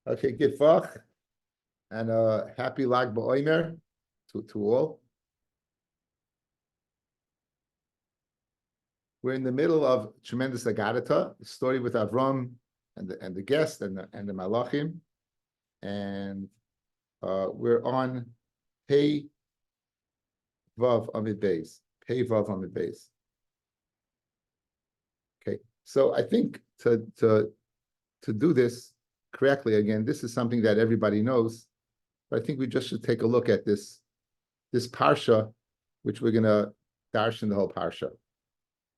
Okay, Gitfach, and happy Lag BaOmer to all. We're in the middle of tremendous Agadata, the story with Avram and the guest and the Malachim, and we're on Pei Vav Amid Beis. Pei Vav Amid Beis. Okay, so I think to do this correctly, again, this is something that everybody knows, but I think we just should take a look at this parsha, which we're going to darshan the whole parsha.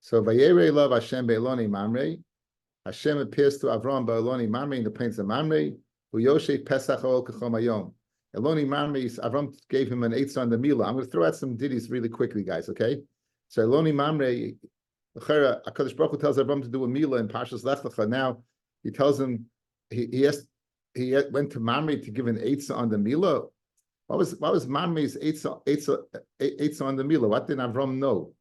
So Vayere love Hashem be'eloni mamre. Hashem appears to Avram be'eloni mamre in the plains of Mamre. Uyoshe Pesach ol kachom hayom. Eloni mamre, Avram gave him an eitzah on the Milah. I'm going to throw out some ditties really quickly, guys. Okay. So Eloni mamre, HaKadosh Baruch Hu tells Avram to do a Milah in Parshas Lech Lecha. Now he tells him he went to Mamre to give an eitzah on the Milah. What was Mamre's eitzah on the Milah? What did Avram know?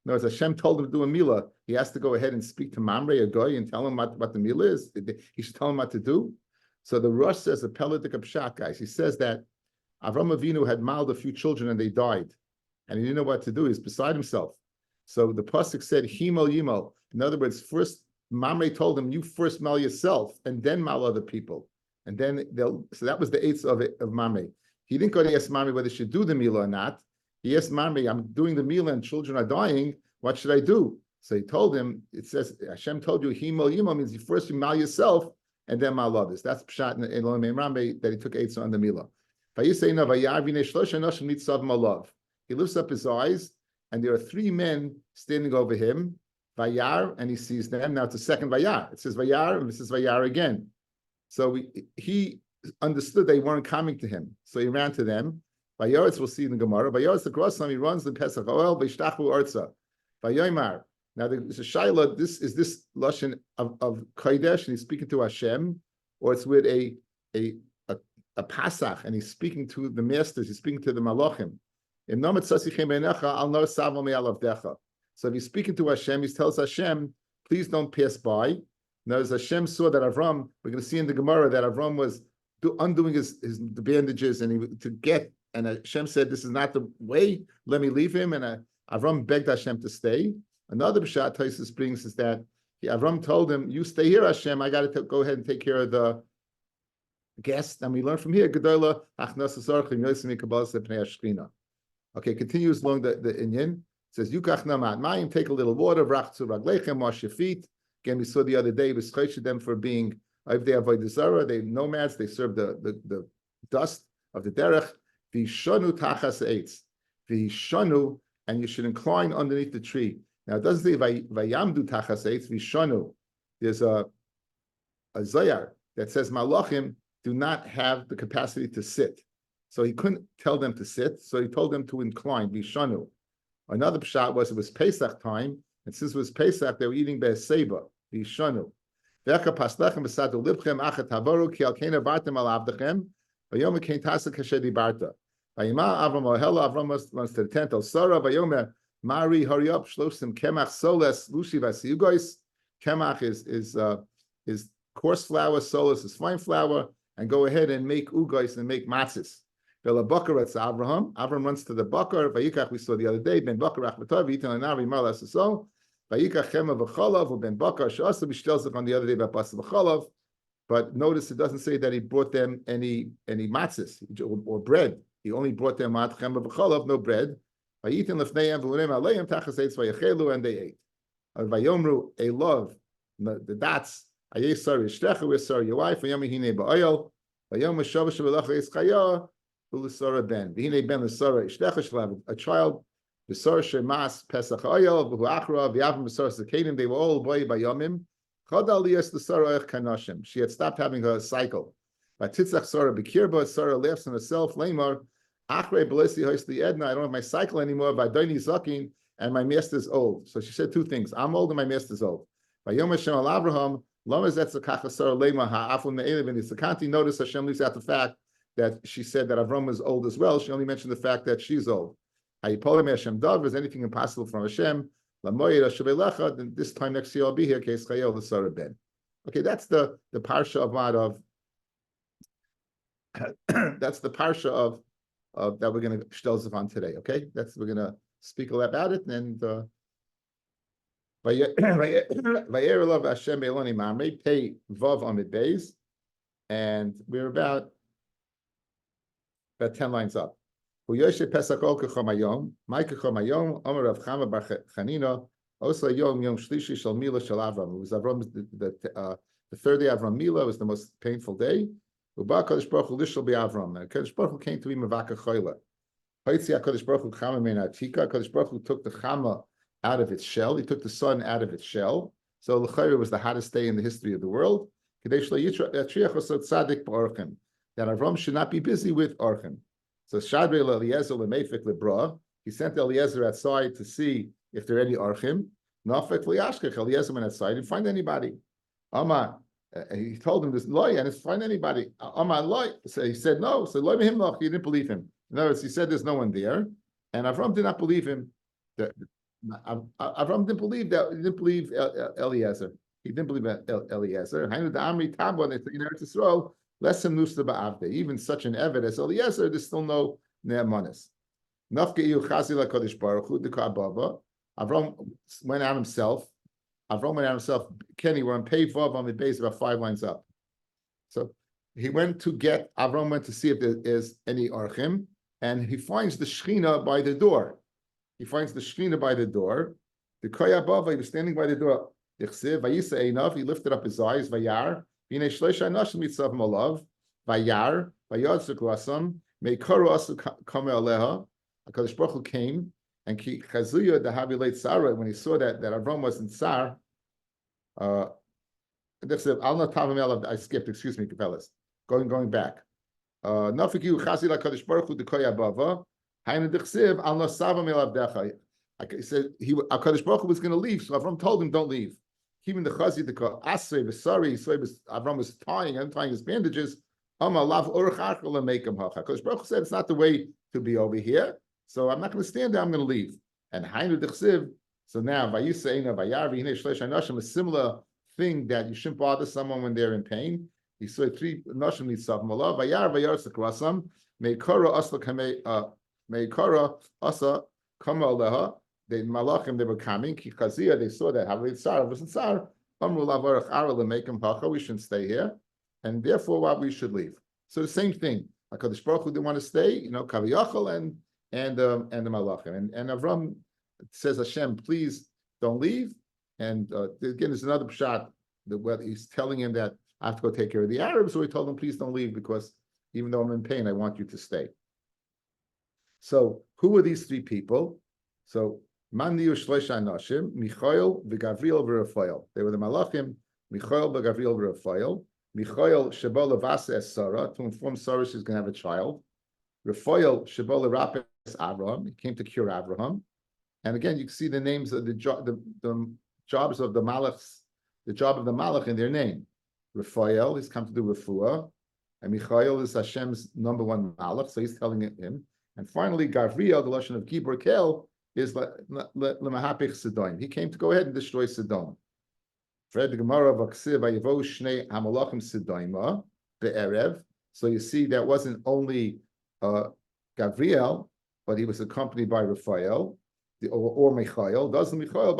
No, as Hashem told him to do a Milah, he has to go ahead and speak to Mamre, a guy, and tell him what the Milah is. He should tell him what to do. So the Rosh says, the Pelitic Pshat, guys, he says that Avram Avinu had mauled a few children and they died. And he didn't know what to do. He's beside himself. So the Pasuk said, Himel Yimel. In other words, first, Mamre told him, you first mal yourself, and then mal other people. And then so that was the eighth of Mamre. He didn't go to ask Mamre whether he should do the Milah or not. He asked Mamre, I'm doing the Milah and children are dying. What should I do? So he told him, it says, Hashem told you, Himel Yimel means you first mal yourself and then mal others. That's Pshat in Mamre that he took eitzah on the Milah. He lifts up his eyes, and there are three men standing over him, Vayar, and he sees them. Now it's a second Vayar. It says Vayar, and it says Vayar again. So he understood they weren't coming to him. So he ran to them. Vayoretz, we'll see in the Gemara. Vayoretz the cross he runs the Pesach oil, Vishtachu Arza. Vayoymar. Now there's a Shaila, this Lashon of Kodesh, and he's speaking to Hashem, or it's with a Pasach, and he's speaking to the masters, he's speaking to the Malachim. So if he's speaking to Hashem, he tells Hashem, please don't pass by. Now, as Hashem saw that Avram, we're going to see in the Gemara that Avram was undoing the bandages, and and Hashem said, this is not the way, let me leave him. And Avram begged Hashem to stay. Another Pshat Taisus brings is that Avram told him, you stay here, Hashem, I got to go ahead and take care of the guest. And we learn from here, Gedola, okay, continues along the Inyan. It says, Yukach namat mayim, take a little water, vrachzu raglechem, wash your feet. Again, we saw the other day, we scratched them for being, if they avoid the zara, they nomads, they serve the dust of the derech. Vishanu tachas eitz. Vishanu, and you should incline underneath the tree. Now, it doesn't say vayamdu tachas eitz, vishanu. There's a zayar that says malachim do not have the capacity to sit. So he couldn't tell them to sit, so he told them to incline, vishanu. Another pshat was it was Pesach time, and since it was Pesach, they were eating be'eseba, vishanu. V'echa paslechem v'sadu libchem achat havaru ki al kena vartem al avdechem v'yom kein tasa kashe dibarta. V'yima Avram ohela, Avram wants to the tent al Sarah v'yomer Mari hurry up shloshim kemach soles lushi v'asiyugois. Kemach is coarse flour, soles is fine flour, and go ahead and make ugois and make matzahs. Avram runs to the bakar. Vayikach, we saw the other day. Ben bakar achmatav yitan anavi malas so. Vayikach chema v'chalav ben bakar she'asa b'shtelzach on the other day about basa v'chalav. But notice it doesn't say that he brought them any matzahs or bread. He only brought them mat chema v'chalav, no bread. Vayitan lefneihem v'unem aleim tachas eitz vayachelu, and they ate. Vayomru a love the dots. Ayesar yishtecha, we're sorry your wife. Vayom hine ba'oil. Vayom shavash v'lach yischayah. Ben. A child, the Sor Shemas Pesach Oil, Buachra, Viavim Besor Sakadim, they were all boy by Yomim. Chodalias the Sorah Kanashim. She had stopped having her cycle. By Titzach Sorah Bekirba, Sorah laughs on herself, Lamar, Achre Belesi Hoisli Edna, I don't have my cycle anymore, by Doni Zakin, and my master's old. So she said two things. I'm old and my master's old. By Yom Hashem al Abraham, Lama Zetzakacha Sorah Lema Ha'afum Me'elim in Isakanti. Notice Hashem leaves out the fact that she said that Avram was old as well. She only mentioned the fact that she's old. Is anything impossible from Hashem? Then this time next year I'll be here. Okay, that's the parsha of that's the parsha of that we're going to shtelzif on today. Okay, we're going to speak a lot about it. And Vayer love Hashem Eloni Mamre Pei Vav Amid Beis, and we're about 10 lines up. Huyoshe Pesach Ol Kechomayom, Mai Kechomayom, Omer Rav Chama Bar Chanina, Osa Yom Yom Shlishi Shal Mila Shal Avram. It was Avram the third day Avram Mila was the most painful day. Uba Kadosh Baruch Hu Lishal Be Avram. And Kadosh Baruch Hu came to be Mavaka Choyla. Haitzi Kadosh Baruch Hu Chama Mein Atika. Kadosh Baruch Hu took the Chama out of its shell. He took the sun out of its shell. So L'chayr was the hottest day in the history of the world. Kadesh Yatriach Osot Tzadik B'Orchim. That Avram should not be busy with Orchim. So Shadrei Eliezer Lemefik Lebra. He sent Eliezer outside to see if there are any Orchim. Nafek Liashkech. Eliezer went outside and find anybody. Amar. He told him this loy and it's find anybody. Amar loy. So he said no. So loy him loch. He didn't believe him. In other words, he said there's no one there, and Avram did not believe him. Avram didn't believe that. He didn't believe Eliezer. He didn't believe Eliezer. Hainu the Amri Tabon in Eretz Yisrael. Less than Nusta Ba'avde. Even such an Eved as Eliezer, there's still no Ne'emanis. Nafkeiu Chazila Kodesh Baruch Hu Dekababa. Avram went out himself. Kenny, we're on Pei Vav on the base about 5 lines up. So he went to get, Avram went to see if there is any Archim, and he finds the Shechina by the door. The Koya Bava, he was standing by the door. He lifted up his eyes, Vayar. Vayar, Vayad Sukwasam, Meikoro Asu Kame Aleha. HaKadosh Baruch Hu came, and Ki Chazuya the Havilate Sarah, when he saw that Avram was in Tsar, I skipped, excuse me, fellas. Going back. Nafiku Chazil HaKadosh Baruch Hu the Koya Bava, Hainu Dechsiv, Al Nasava Melavdecha. He said HaKadosh Baruch Hu was going to leave, so Avram told him, don't leave. Even the Chazi, the Asrei, the Sari, Avram was untying his bandages. Because Baruch said it's not the way to be over here, so I'm not going to stand there. I'm going to leave. And Hainu Dechsiv. So now Vayisayna Vayar V'hinei Shleish Hanoshim, a similar thing that you shouldn't bother someone when they're in pain. He saw 3 Noshim Nitzav Malav Vayar Vayar Sakrasam Meikara Asla Kame Meikara Asa Kama Aleha. The Malachim, they were coming. Kikazia, they saw that Havlit Sar wasn't Sar. We shouldn't stay here, and therefore, we should leave. So the same thing. HaKadosh Baruch Hu didn't want to stay. Kaviyachal and the Malachim, and Avram says, Hashem, please don't leave. And again, there's another shot where he's telling him that I have to go take care of the Arabs. So he told him, please don't leave because even though I'm in pain, I want you to stay. So who are these 3 people? So Mandiu Shloisha Anoshim, Michael, Gavriel, Raphael. They were the Malachim, Michael, Gavriel, Raphael. Michael, Shebola Vasa Sarah, to inform Sarah she's going to have a child. Raphael, Shebola Rapes Abraham, he came to cure Abraham. And again, you can see the names of the jobs of the Malachs, the job of the Malach in their name. Raphael, he's come to do Refuah. And Michael is Hashem's number 1 Malach, so he's telling him. And finally, Gavriel, the Lashon of Gibor Kel, is Lemahapich Sidon. He came to go ahead and destroy Sidon. Fred Gemara Vaksiv Vayevo Shnei Hamalachim Sidoima Be'erev. So you see, that wasn't only Gavriel, but he was accompanied by Raphael or Michael. Doesn't Michael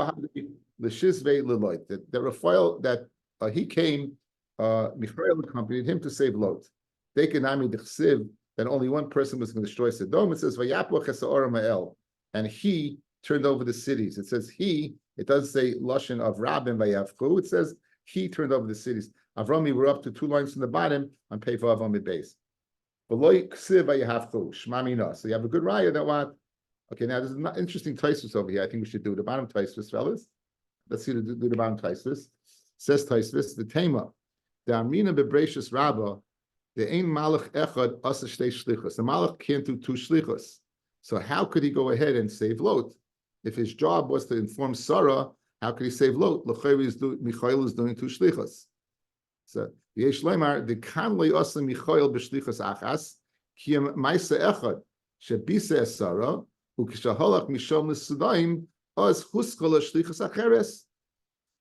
L'Shizvei Leloit? That Raphael, that he came, Michael accompanied him to save Lot. Dekenami Dechsiv, that only one person was going to destroy Sodom. It says Vayapo Chesaor Ma'el. And he turned over the cities. It says he, it doesn't say Lashon of Rabin Vayavchu. It says he turned over the cities. Avrami, we're up to 2 lines from the bottom on Pei Vav Amid Beis. V'loi ksiv vayavchu, shmamina. So you have a good raya that what? Okay, now there's an interesting Taisus over here. I think we should do the bottom Taisus, fellas. Let's see do the bottom Taisus. Says Taisus, the Tema, the Amina bebrachus Rabba, the Ein Malach Echad Asa Shtei Shlichus. The Malach can't do 2 Shlichus. So how could he go ahead and save Lot? If his job was to inform Sarah, how could he save Lot? Michael is doing 2 shlichus. So Yesh Leimar the Kan Lo Yosem Michael b'shlichus achas ki ma'isa echad shebisa Sarah ukishaholach mishom l'sudaim as huskol shlichus acheres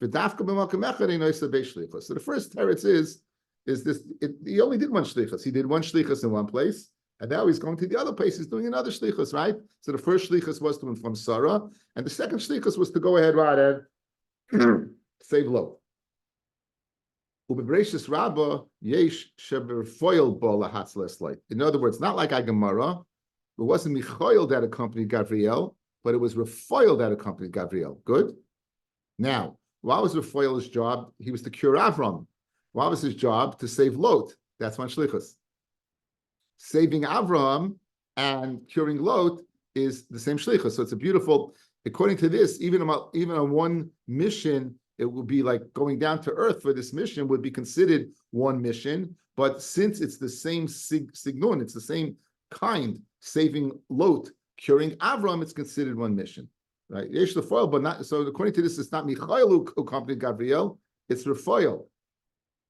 v'dafka b'makom echad ein oisa b'shlichus. So the first teretz is is this, he only did one shlichus. He did one shlichus in one place, and now he's going to the other place. He's doing another shlichus, right? So the first shlichus was to inform Sarah, and the second shlichus was to go ahead, right, and save Lot. Ubebreshis Rabba yesh sheberfoil bo lahatzles light. In other words, not like Agamara, it wasn't Michael that accompanied Gavriel, but it was Raphael that accompanied Gavriel. Good. Now, what was Raphael's job? He was to cure Avram. What was his job? To save Lot. That's one shlichus. Saving Avram and curing Lot is the same shlichus. So it's a beautiful. According to this, even on one mission, it would be like going down to earth for this mission would be considered one mission. But since it's the same signon, it's the same kind, saving Lot, curing Avram, it's considered one mission, right? Yesh Raphael, but not. So according to this, it's not Michael who accompanied Gabriel, it's Raphael.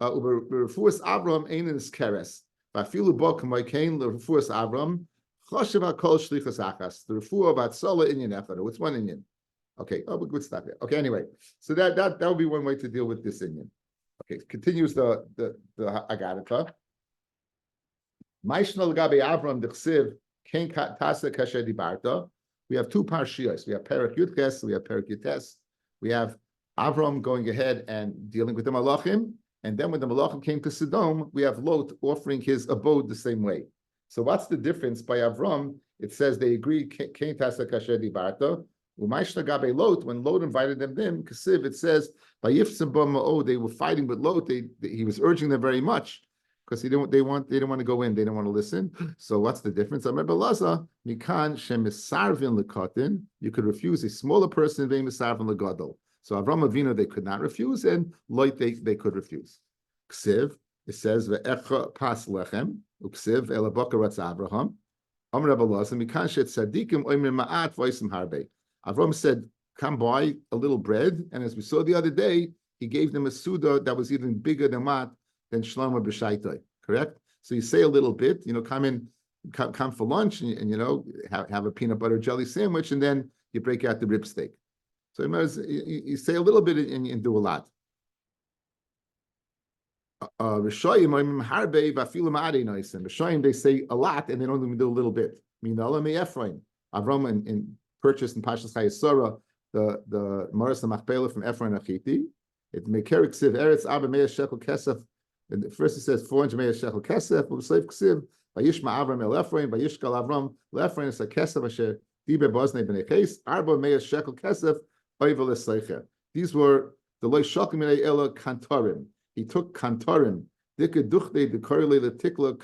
Refuas Avram ain't in his keres. Vafilu bo k'may kain lerefuas Avram. Choshev hakol shlichus achas. The refuah batzala inyan echad. What's one inyan? Okay. Oh, we could stop here. Okay. Anyway, so that would be one way to deal with this inyan. Okay. Continues the Agadita. Maishna l'gabe Avram d'chsiv kain tasa kasher dibarta. We have two parshiyos. We have Perek Yudches. We have Perek Yutes. We have Avram going ahead and dealing with the Malachim. And then when the Malachim came to Sodom, we have Lot offering his abode the same way. So what's the difference by Avram? It says they agreed, Kain Tasa Kasher Dibarta. Umayshna Gabe Lot, when Lot invited them in, Kasiv, it says, they were fighting with Lot. He was urging them very much because they didn't want to go in, they didn't want to listen. So what's the difference? I remember Laza, Mikan Shemisarvin Lekatin, you could refuse a smaller person, they Misarvin Legadol. So Avram Avinu they could not refuse, and Lot they could refuse. Ksiv, it says ve'echa pas lechem uksiv elabaka ratz Abraham. Amar Rabbi Laza mikan shet tzadikim oimer ma'at v'oisim harbe. Avram said, "Come buy a little bread," and as we saw the other day, he gave them a suda that was even bigger than Shlomo b'shaitai. Correct. So you say a little bit, come for lunch, and have a peanut butter jelly sandwich, and then you break out the rib steak. So you say a little bit and do a lot. Rishayim they say a lot and they don't even do a little bit. Avram and purchased in Pashas Chayesara the Maras Machpelah from Ephraim Achiti. It mekerik ksiv eretz abba meya shekel kesef. And first it says 400 meya shekel kesef. U'b'sleif ksiv vayishma Avram el Ephraim vayishkal Avram le'Ephraim es kesef asher dibe boznei b'nei ches arba meya shekel kesef. These were the loy shakim ela kantarim. He took kantarim. Dika duchte the korele tikla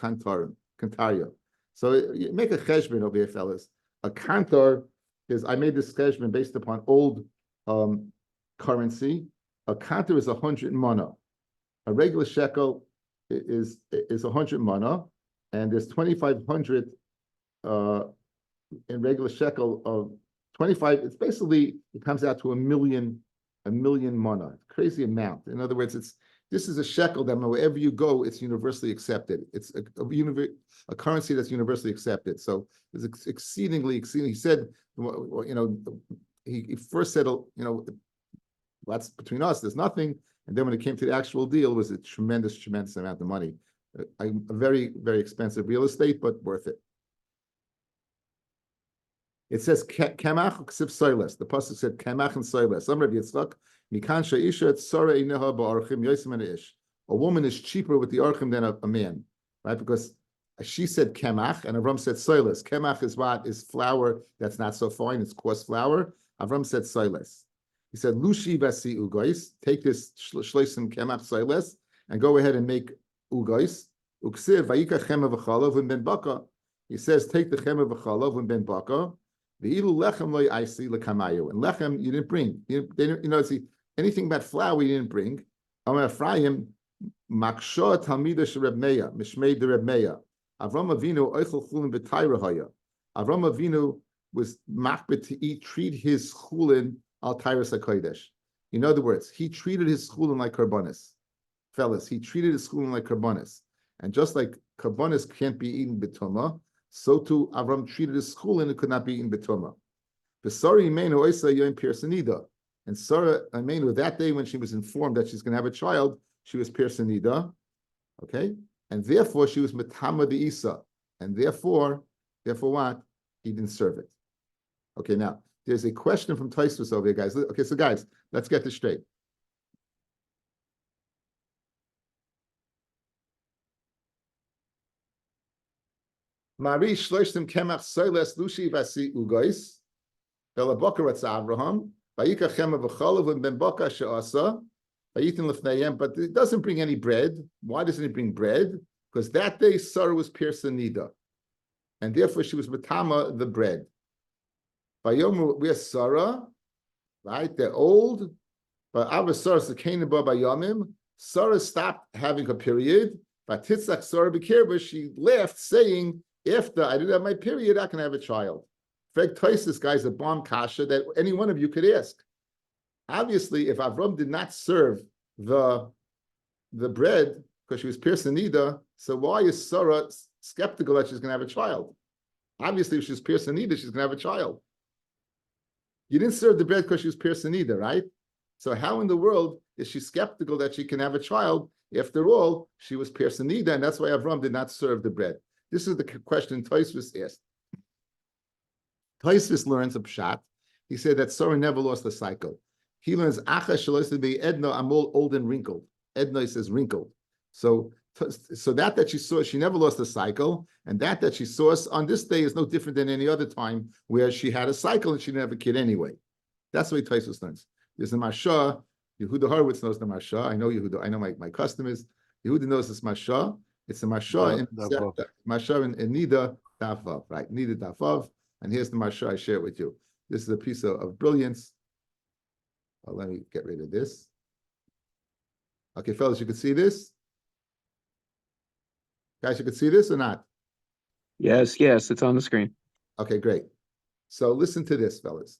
kantaria. So you make a cheshbon over here, fellas. A kantar is, I made this cheshbon based upon old currency. A kantar is 100 mana. A regular shekel is 100 mana, and there's 2,500 in regular shekel of 25, it's basically, it comes out to a million mana. Crazy amount. In other words, this is a shekel that wherever you go, it's universally accepted. It's a currency that's universally accepted. So it's exceedingly. He said, he first said, that's between us, there's nothing. And then when it came to the actual deal, it was a tremendous amount of money. A very, very expensive real estate, but worth it. It says kemach ksiv soiles. The pasuk said kemach and soiles. Some Rabbi Yitzchak mikan sheisha tzara ineha ba'archim yosim and ish. A woman is cheaper with the archim than a man, right? Because she said kemach and Avram said soiles. Kemach is what? Is flour that's not so fine. It's coarse flour. Avram said soiles. He said lushi vasi ugais. Take this shleisim kemach soiles and go ahead and make ugais. Uksiv vayika chema v'chalav and ben baka. He says take the chema v'chalav and ben baka. The ilu lechem loy aisi lekamayu, and lechem you didn't bring. See anything about flour you didn't bring. Amar Ephraim maksha talmida shereb meya mishmei de Reb Meya. Avram Avinu oichel chulin b'tayra haya. Avram Avinu was makbet to treat his chulin al tayras hakodesh. In other words, he treated his chulin like karbonis. Fellas, he treated his chulin like karbonis, and just like karbonis can't be eaten b'tumah, so too Avram treated his school and it could not be in Betuma. Besari Imenu Oisa Yom Pirsanida. And Sarah Imenu, that day when she was informed that she's going to have a child, she was Pirsanida. Okay, and therefore she was metama the Isa, and therefore what? He didn't serve it. Okay, now there's a question from Tosfos over here, guys. Okay, so guys, let's get this straight. Mari shloshtem kemach soiles lushi vasi ugois velabokar Avraham vayika chema v'cholav and ben baka she'asa vayitin lefnayem. But it doesn't bring any bread. Why doesn't it bring bread? Because that day Sarah was pierced nida, and therefore she was matama the bread. Vayomu we're Sarah, right? They're old, but Abba Sarah Sakena Ba Bayamim. Sarah stopped having her period. But Titzak Sarah Bekirba, she left saying, after I didn't have my period, I can have a child. Freg Tois, this guy's a bomb kasha that any one of you could ask. Obviously, if Avram did not serve the bread because she was pierced in nida, so why is Sarah skeptical that she's going to have a child? Obviously, if she's pierced in nida, she's going to have a child. You didn't serve the bread because she was pierced in nida, right? So how in the world is she skeptical that she can have a child? After all, she was pierced in nida, and that's why Avram did not serve the bread. This is the question Tosfos asked. Tosfos learns a pshat. He said that Sarah never lost the cycle. He learns Acha Shalois be Edna Amol old and wrinkled. Edna says wrinkled. So that she saw, she never lost the cycle, and that she saw on this day is no different than any other time where she had a cycle and she didn't have a kid anyway. That's the way Tosfos learns. There's the Marsha. Yehuda Horowitz knows the Marsha. I know Yehuda. I know my customers. Yehuda knows this Marsha. It's the Marsha in Nida Daf, right? Nida Daf, and here's the Marsha. I share it with you. This is a piece of brilliance. Let me get rid of this. Okay, fellas, you can see this. Guys, you can see this or not? Yes, it's on the screen. Okay, great. So listen to this, fellas.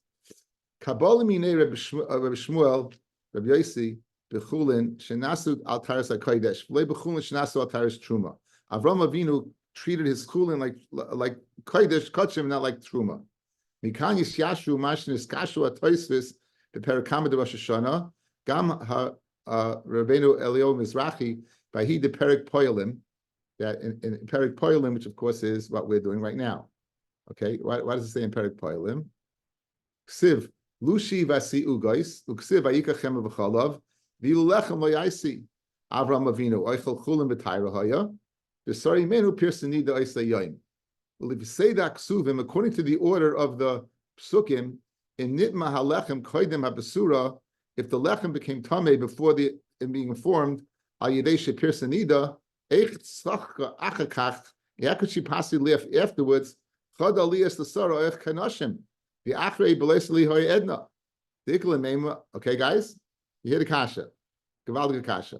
Kabbalah Minei Rabbi Shmuel, Rabbi Yossi, Bechulin, Shenasu al Taras HaKodesh, V'lei Bechulin Shenasu al Taras Truma. Avram Avinu treated his chulin like Kodesh, Kachim, not like Truma. Mikan Yishyashu Mashnis Kashu HaTosfos, the Perikamid of Rosh Hashanah, Gam Rabbeinu Elio Mizrahi, by he the Perik Poilim, that in Perik Poilim, which of course is what we're doing right now. Okay, why does it say in Perik Poilim? Ksiv Lushi Vasi Ugais, Uksiv Ayikachem V'chalav, Vilulechem Loyaisi, Avram Avinu, Oichel Chulim B'Tayra Haya, V'Sari Menu Pirsani the Oisla Yoim. Well, if you say that Ksuvim, according to the order of the Psukim, in Nitma HaLechem Koidem HaBasura, if the Lechem became Tameh before in being informed, Al Yedei Shepirsanida, Eich Tzachka Achakach, how could she possibly live afterwards? Chad Aliyas L'Sara Eich Kanashim, the Achrei B'Leisli Hoy Edna. Okay, guys? You hear the kasha. Gavaldig kasha.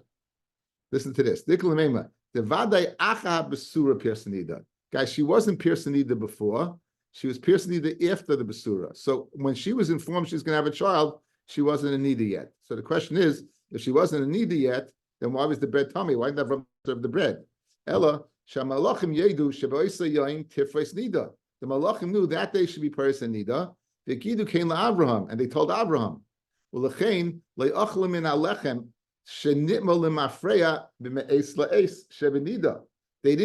Listen to this. Diklamema. The Vadai Acha Basura Pirsanida. Guys, she wasn't Pirsanida before. She was Pirsanida after the Basura. So when she was informed she's going to have a child, she wasn't a Nida yet. So the question is, if she wasn't a Nida yet, then why was the bread tummy? Why didn't Avram serve the bread? Ella, Shamalachim Yedu, Shaboisa Yain, Tifres Nida. The Malachim knew that day should be Pirsa Nida. The Gidu came to Abraham, and they told Abraham, they didn't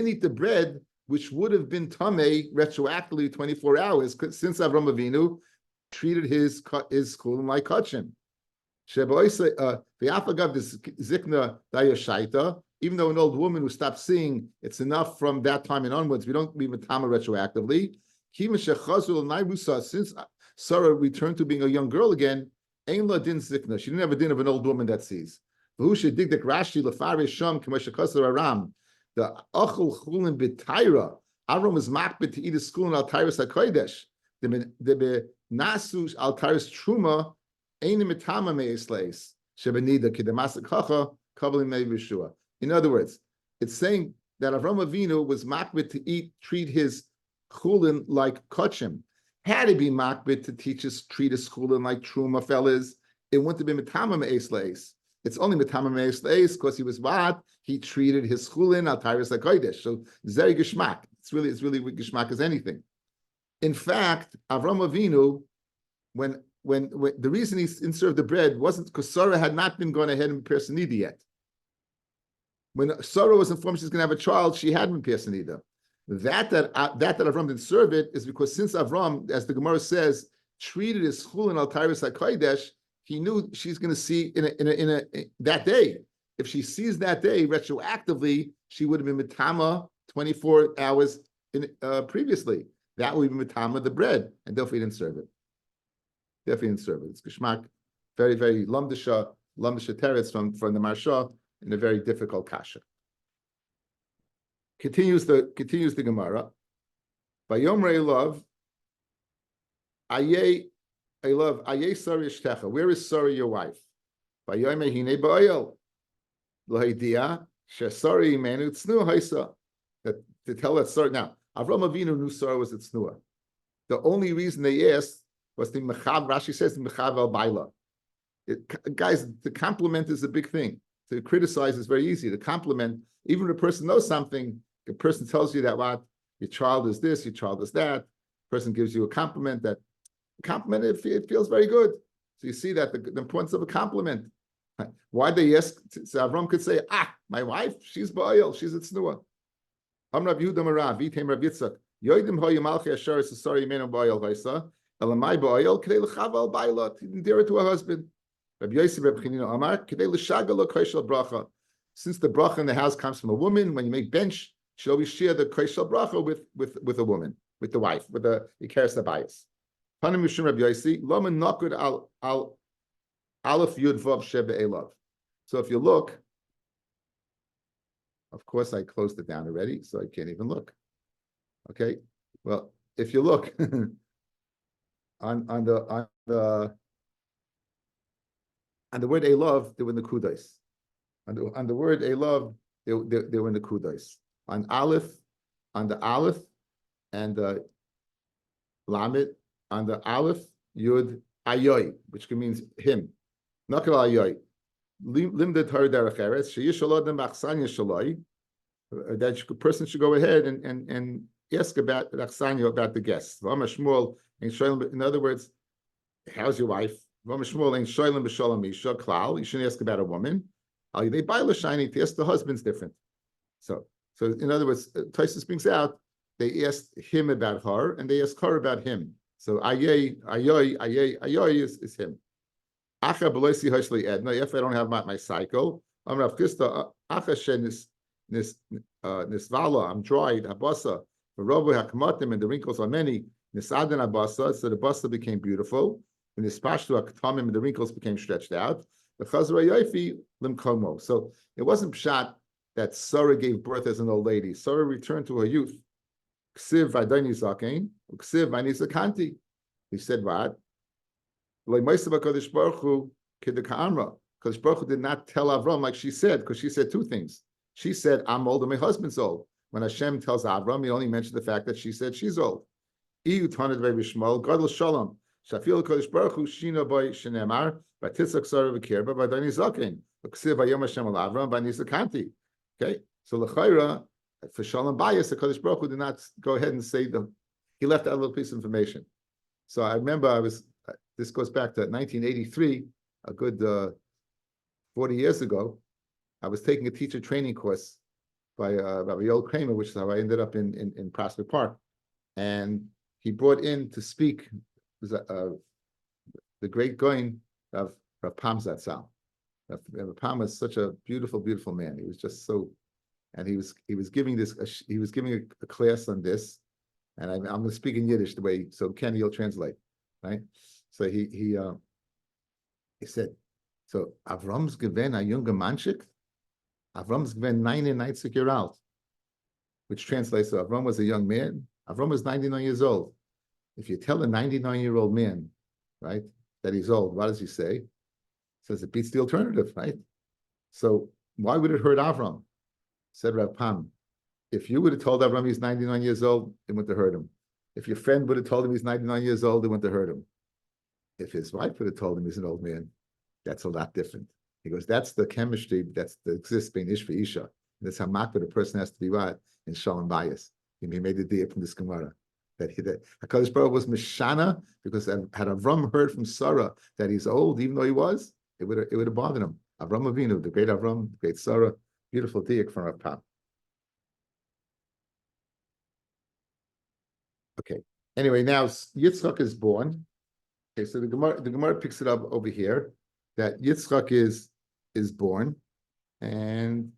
eat the bread, which would have been tamei retroactively 24 hours, since Avram Avinu treated his chulin like kachim. Even though an old woman who stopped seeing, it's enough from that time and onwards. We don't leave a tama retroactively. Since Sarah returned to being a young girl again, Ein la din zikna. She didn't have a din of an old woman that sees. Who should dig the Rashi lefare sham k'mashakasar Aram. The achol chulin b'tayra. Aram was makbid to eat a school in al tayras hakodesh. The nasu al tayras truma ein mitama meisleis shebenida kidemasik hacha kabbalim meivishua. In other words, it's saying that Avram Avinu was makbid to treat his chulin like kachim. Had to be makbid to treat a chulin like truma, fellas. It wouldn't have been mitama meisleis. It's only mitama meisleis because he was what? He treated his chulin al tayras hakodesh. So zeri geshmak. It's really geshmak as anything. In fact, Avram Avinu, when the reason he didn't serve the bread wasn't because Sarah had not been gone ahead and personidi yet. When Sarah was informed she's going to have a child, she hadn't been pierced either. That Avram didn't serve it is because since Avram, as the Gemara says, treated his chulin al tyrus hakodesh, he knew she's going to see in that day. If she sees that day retroactively, she would have been mitama 24 hours previously. That would be mitama the bread, and therefore he didn't serve it. It's geschmack, very very lamdisha teretz from the Marsha in a very difficult kasha. Continues the Gemara. Vayomrei love, ayei sari ishtecha. Where is Sari your wife? Vayomrei hine ba'oil. L'haidia shesari imenu tznu haisa. That to tell that Sari. Now Avram Avinu knew Sari was at tznuah. The only reason they asked was the mechav. Rashi says the mechav al baila. Guys, the compliment is a big thing. To criticize is very easy. To compliment, even if a person knows something, a person tells you that what your child is this, your child is that. A person gives you a compliment. That compliment it feels very good. So you see that the importance of a compliment. Why they ask? So Avram could say, my wife, she's ba'oil, she's at tznuah. Amrav Yehuda Marav, Vitem Rav Yitzchak, Yoidim Hoyu Malchi Asher Sasari Menu ba'oil Vaisa, Elamai ba'oil Kedei L'Chaval Ba'ilot. He didn't dare it to her husband. Rabbi Yosef Reb Chanina Amar Kedei L'Shagal Lo Koshel Bracha. Since the bracha in the house comes from a woman, when you make bench, you should always share the Koshel Bracha with a woman, with the wife, with the Ikeres Abayis. Panim Mishum Rabbi Yosef Lo Menakud al Aleph Yud Vav Sheva Elav. So if you look, of course I closed it down already, so I can't even look. Okay, well if you look on the word Elav, they were in the Kudais. On the word Elav, they were in the Kudais. On the Aleph, and the Lamed, on the Aleph, Yud Ayoy, which means him. Nakal Ayoy. Limded her derech eretz, sheyishalodem achsanya shaloi. That person should go ahead and ask about achsanya, about the guests. In other words, how's your wife? You shouldn't ask about a woman. They buy l'shayni to ask the husband's different. So in other words, Taisus brings out they asked him about her and they asked her about him. So ayoy is him. If I don't have my cycle, I'm nisvala, I'm dried, abasa, and the wrinkles are many. Nisadan abasa, so the basa became beautiful. When nispashtu akatamim, and the wrinkles became stretched out. The chazra yofi limkomo. So it wasn't pshat that Sarah gave birth as an old lady. Sarah returned to her youth. Ksiv v'adayni zakein, ksiv v'ani zakanti. He said what? Kadosh Baruch Hu did not tell Avram like she said, because she said two things. She said, I'm old and my husband's old. When Hashem tells Avram, he only mentioned the fact that she said she's old. Iyu taned v'yishmol gadol shalom shafil Kadosh Baruch Hu shina boy shenemar v'titzak sarah v'kirba v'adayni zaken v'ksiv v'yom Hashem al Avram v'ani zakanti. Okay, so l'chayra for shalom bayis, the Kadosh Baruch Hu did not go ahead and say he left out a little piece of information. So I remember this goes back to 1983, a good 40 years ago. I was taking a teacher training course by Rabbi Kramer, which is how I ended up in Prospect Park. And he brought in to speak the great Goin of Rav Pam Zatzal. Rav Pam was such a beautiful, beautiful man. He was just so, and he was giving a class on this. And I'm going to speak in Yiddish the way, so Kenny will translate, right? So he said, so Avram's given a younger manchik, Avram's given 99 years old, which translates to Avram was a young man. Avram was 99 years old. If you tell a 99-year-old man, right, that he's old, what does he say? He says it beats the alternative, right? So why would it hurt Avram? Said Rav Pam, if you would have told Avram he's 99 years old, it wouldn't have hurt him. If your friend would have told him he's 99 years old, it wouldn't have hurt him. If his wife would have told him he's an old man, that's a lot different. He goes, that's the chemistry that exists between Ish and Isha. And that's how makbid a person has to be what? In Shalom Bayis. He made the deal from this Gemara. That HaKadosh Baruch was Mishana, because had Avram heard from Sarah that he's old, even though he was, it would have bothered him. Avram Avinu, the great Avram, the great Sarah, Beautiful diak from Rav Pam. Okay. Anyway, now Yitzchak is born. Okay, so the Gemara picks it up over here that Yitzchak is born and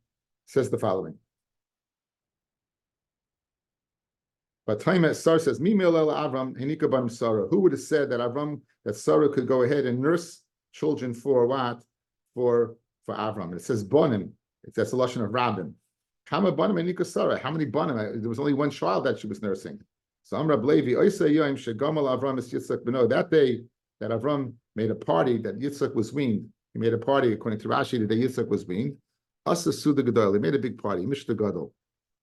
says the following. But time Sarah says, Avram, Henika Sarah. Who would have said that Sarah could go ahead and nurse children for what? For Avram. And it says Bonim. That's a lashon of Rabbim. Kama Bonim Henika Sarah. How many Bonim? There was only one child that she was nursing. So Amra Levi, Oisa Yom Shegamal Avram is Yitzchak Beno. That day that Avram made a party that Yitzchak was weaned. He made a party according to Rashi the day Yitzchak was weaned. Asa Suda Gadol. He made a big party. Mishta Gadol.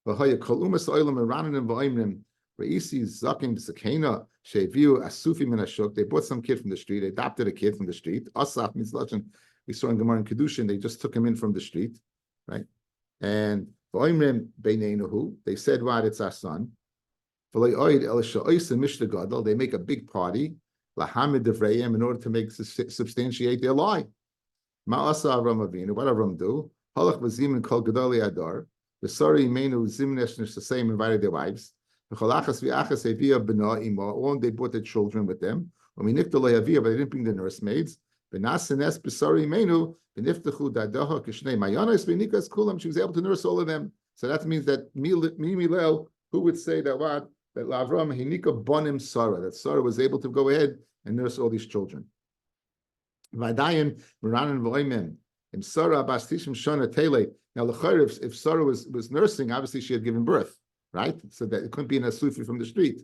V'haya Kol Umas Oilam Eranim V'Oimrim. Reisi Zakim B'Sakena Sheviu Asufi Minashuk. They bought some kid from the street. They adopted a kid from the street. Asaf means lashon. We saw in Gemara and Kedushin. They just took him in from the street, right? And V'Oimrim Beineinahu. They said, "What? It's our son." They make a big party in order to make substantiate their lie. What Avram do? Invited their wives. They brought their children with them. But they didn't bring the nursemaids. She was able to nurse all of them. So that means that Milel, who would say that what? That Lavram Hinika Bonim Sarah, that Sarah was able to go ahead and nurse all these children. Vadayan Miranan Voimem. Im Sarah Bastishim Shana Tele. Now if Sarah was nursing, obviously she had given birth, right? So that it couldn't be an asufi from the street.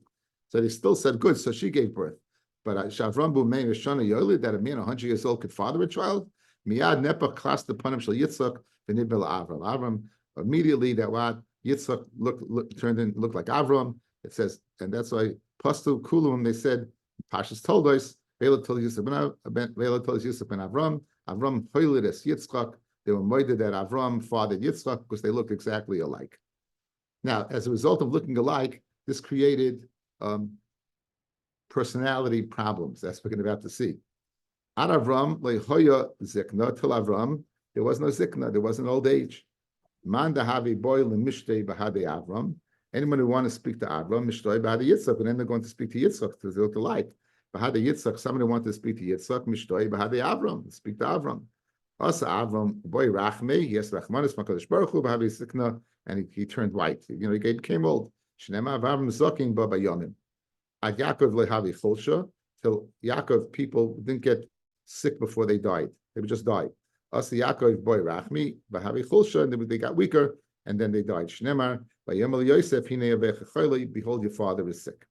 So they still said good, so she gave birth. But Shavram Bu Meir Shana Yoli, that a man 100 years old could father a child. Miyad Nepa Klas the Panim Shal Yitzchak V'Nibel Avram. Avram immediately that what Yitzchak looked like Avram. It says, and that's why Pastu Kulum, they said, Pashas told us, Vela told Yusuf ben Avram, Avram Hoilides Yitzchak. They were moided that Avram fathered Yitzchak because they look exactly alike. Now, as a result of looking alike, this created personality problems. That's what we're about to see. Ad Avram lehoya zikna, till Avram, there was no zikna, there was an old age. Man dahavi boy lemishtei bahade Avram. Anyone who wants to speak to Avram, mishtoi bahade Yitzchak, and then they're going to speak to Yitzchak because they look alike. Bahade Yitzchak, somebody who wants to speak to Yitzchak, mishtoi bahade Avram, speak to Avram. Asa Avram boy rachme, yes rachmanis makadosh baruch hu bahade zikna, and he turned white. You know, he became old. Shnema Avram zoking baba yomim. At Yaakov lehavi cholsha, till Yaakov people didn't get sick before they died. They would just die. Asa Yaakov boy rachmi bahavi cholsha, and they got weaker, and then they died. Shnemar vayemel Yosef hine yavecha chayli, behold your father is sick.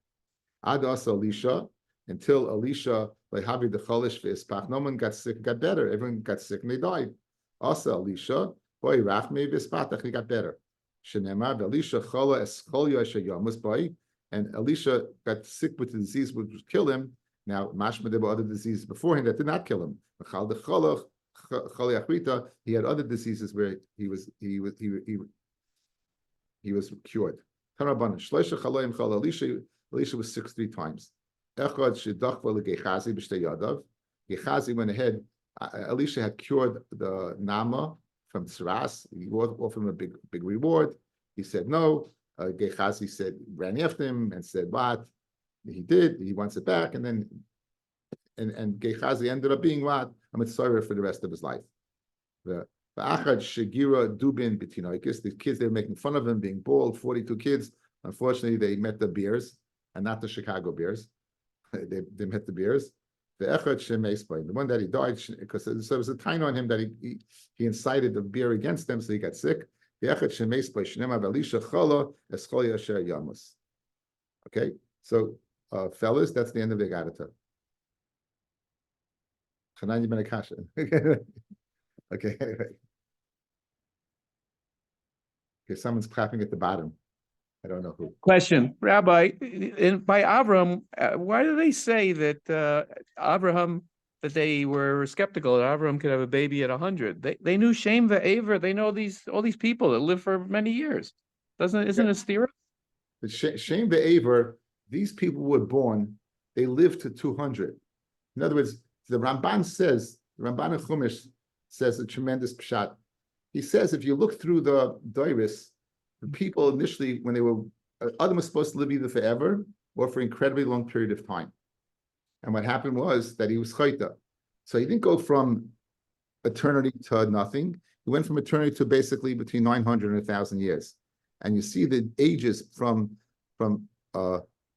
Ad asa Elisha, until Elisha lehavi the cholish v'ispach. No one got sick, got better. Everyone got sick and they died. Asa Elisha boy rachmi v'ispach, he got better. Shnemar Elisha chola escholya shayamus boy. And Elisha got sick with the disease which would kill him. Now, mashma there were other diseases before him that did not kill him. He had other diseases where he was cured. Elisha was sick 3 times. Gehazi went ahead. Elisha had cured the Nama from Saras. He offered him a big reward. He said no. Gehazi ran after him and said, what? He did, he wants it back, and then Gehazi ended up being what? A mitzvah for the rest of his life. The kids, they were making fun of him, being bald, 42 kids. Unfortunately, they met the Bears, and not the Chicago Bears. they met the Bears. The one that he died, because there was a time on him that he incited the bear against them, so he got sick. Okay, so fellas, that's the end of the Gadata. Okay, okay, someone's clapping at the bottom. I don't know who. Question, Rabbi, by Avram, why do they say that Abraham, that they were skeptical that Avram could have a baby at 100? They knew Shem ve'Aver. They know all these people that live for many years. Isn't it stira? But Shem ve'Aver, these people were born. They lived to 200. In other words, the Ramban in Chumash says a tremendous pshat. he says if you look through the Doiris, the people initially, when they were, Adam was supposed to live either forever or for an incredibly long period of time. And what happened was that he was chayta. So he didn't go from eternity to nothing. He went from eternity to basically between 900 and 1,000 years. And you see the ages from Adam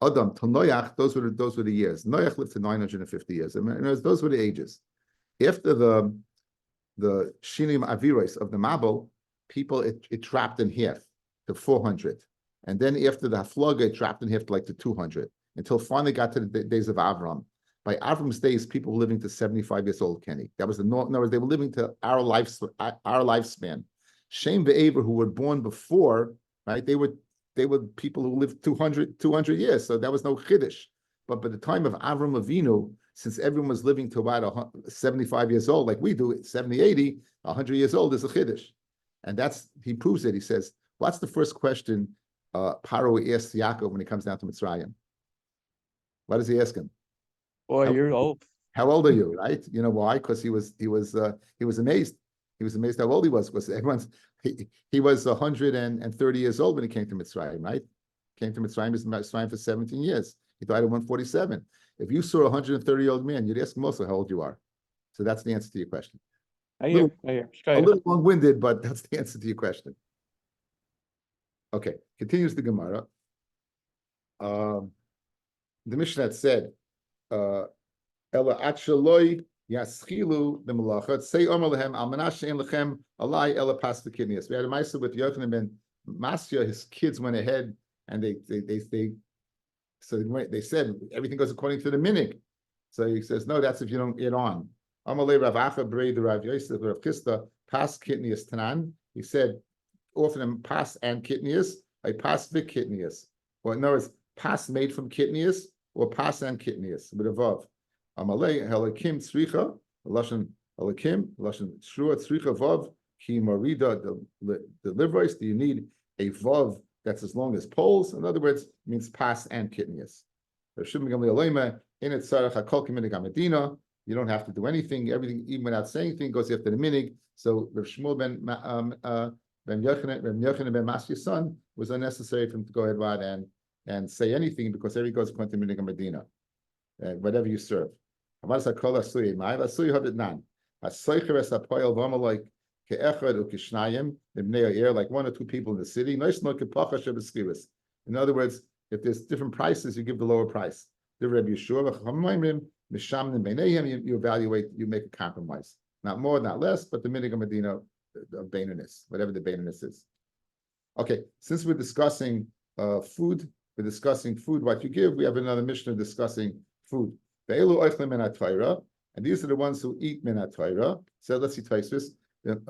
to Noach, those were the years. Noach lived to 950 years. I mean, those were the ages. After the Shinim Aviros of the Mabel, people, it dropped in half to 400. And then after the Haflaga, it dropped in half to like to 200, until finally got to the days of Avram. By Avram's days, people were living to 75 years old, Kenny. That was the norm. In other words, they were living to our lifespan. Shem ve'aver, who were born before, right? They were people who lived 200 years. So that was no chiddush. But by the time of Avram Avinu, since everyone was living to about 75 years old, like we do, 70, 80, 100 years old is a chiddush. And he proves it. He says, what's the first question Paro asks Yaakov when he comes down to Mitzrayim? What does he ask him? Boy, you're old. How old are you? Right? You know why? Because he was amazed. He was amazed how old he was. Because he was 130 years old when he came to Mitzrayim. Right? Came to Mitzrayim. He was in Mitzrayim for 17 years. He died at 147. If you saw a 130-year-old man, you'd ask him also how old you are. So that's the answer to your question. I hear. A little long-winded, but that's the answer to your question. Okay, continues the Gemara. The Mishnah said, Ela Achaloi Yaschilu the Malachat, say Omer Lehem, Al Menashe and Lechem, Alai Ela Pasta Kidneys. We had a Maisa with Yochanan ben Metzia, his kids went ahead and they said everything goes according to the minig. So he says, no, that's if you don't get on. Amalei Rav Acha Brei the Rav Yosef Rav Chisda pas kidneys tanan. He said, often in pas and kidneys, I pas vik kidneys. Or in other words, pas made from kidneys or pas and kidneys with a vav. Amalei helakim tzricha lashon helakim lashon shua tzricha vav ki marida the livers. Do you need a vav that's as long as poles? In other words, it means pas and kidneys. You don't have to do anything. Everything, even without saying anything, goes after the minig. So Rav Shmuel ben Yochanan ben Metzia son was unnecessary for him to go ahead and say anything because every goes according to minig Medina, whatever you serve. Like one or two people in the city. In other words, if there's different prices, you give the lower price. The Rabbi Yeshua, you evaluate, you make a compromise. Not more, not less, but the minig Medina of Baininess, whatever the Baininess is. Okay, since we're discussing food, what you give. We have another Mishnah discussing food. And these are the ones who eat minat Torah. So let's see Taisus. The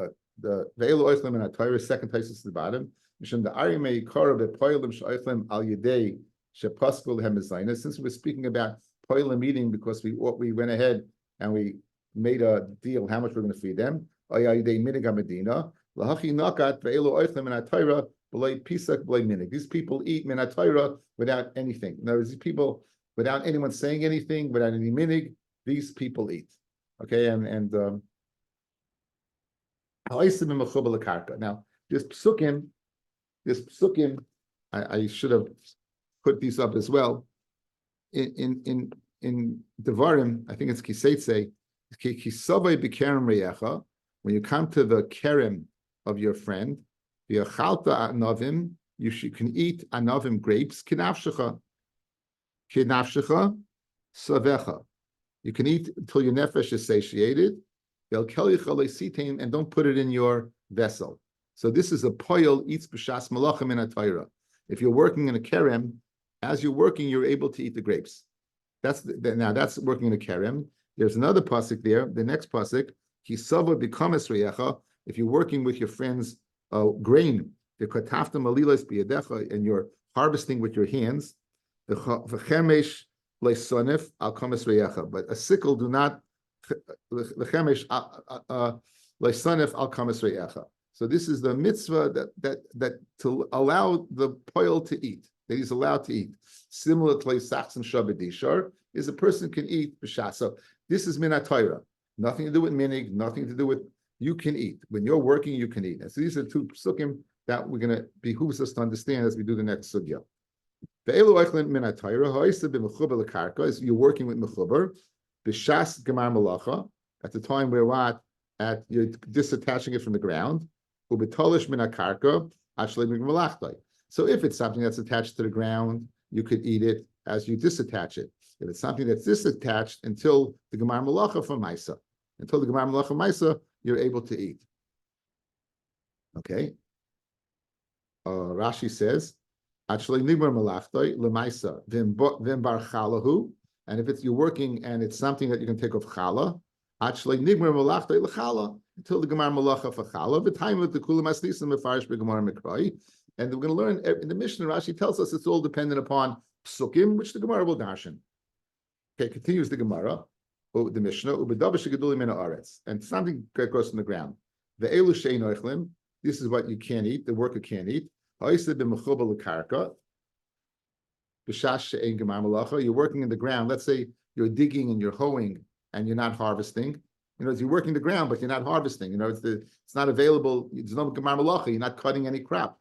Ve'elu oichlem minat Torah, second Taisus to the bottom. Mishum the Arimei Kara be'poilim she'oichlem al yedei she'paskul hemezayna. Since we're speaking about poilim eating, because we went ahead and we made a deal how much we're going to feed them. These people eat minat Torah without anything. In other words, these people, without anyone saying anything, without any minig, these people eat. Okay, and now this psukim, I should have put these up as well. In Devarim, I think it's Kiseitse, when you come to the kerem of your friend, you can eat anavim grapes, kinafshecha savecha. You can eat until your nefesh is satiated, and don't put it in your vessel. So this is a poil eats b'shas malachim in a Torah. If you're working in a kerem, as you're working, you're able to eat the grapes. That's working in a kerem. There's another pasuk there. The next pasuk, kisava b'kames reyecha. If you're working with your friends' grain, the katafta malilas biyadecha, and you're harvesting with your hands, the v'chemesh leisonif al kames reyecha. But a sickle do not v'chemesh leisonif al kames reyecha. So this is the mitzvah that to allow the poil to eat, that he's allowed to eat. Similar to Leisachs and Shabbat Dishar, is a person can eat b'shas. So this is minat Torah. Nothing to do with minig, nothing to do with you can eat. When you're working, you can eat. And so these are two psukim that we're going to behooves us to understand as we do the next sugya. Is you're working with mechuber, b'shas gemar malacha, at the time where what at you're disattaching it from the ground, ubetolish min akarka ashlei malachtai. So if it's something that's attached to the ground, you could eat it as you disattach it. If it's something that's disattached until the gemar malacha from Maisa, until the gemar malacha Maisa, you're able to eat. Okay. Rashi says, actually, nigmar malachtoi lemaisa vim bar chalahu, and if it's you're working and it's something that you can take off chala, actually nigmar malachtoi lechala until the gemar malacha for chala. The time of the kulam aslisim mefarish begemar mikrai, and we're going to learn in the Mishnah. Rashi tells us it's all dependent upon psukim, which the Gemara will darshan. Okay, continues the Gemara, the Mishnah, ubedavish geduli min haaretz, and something goes in the ground. The elu shein oichlim. This is what you can't eat. The worker can't eat. You're working in the ground. Let's say you're digging and you're hoeing and you're not harvesting. You're working the ground, but you're not harvesting. It's not available. There's no gemar malacha. You're not cutting any crop,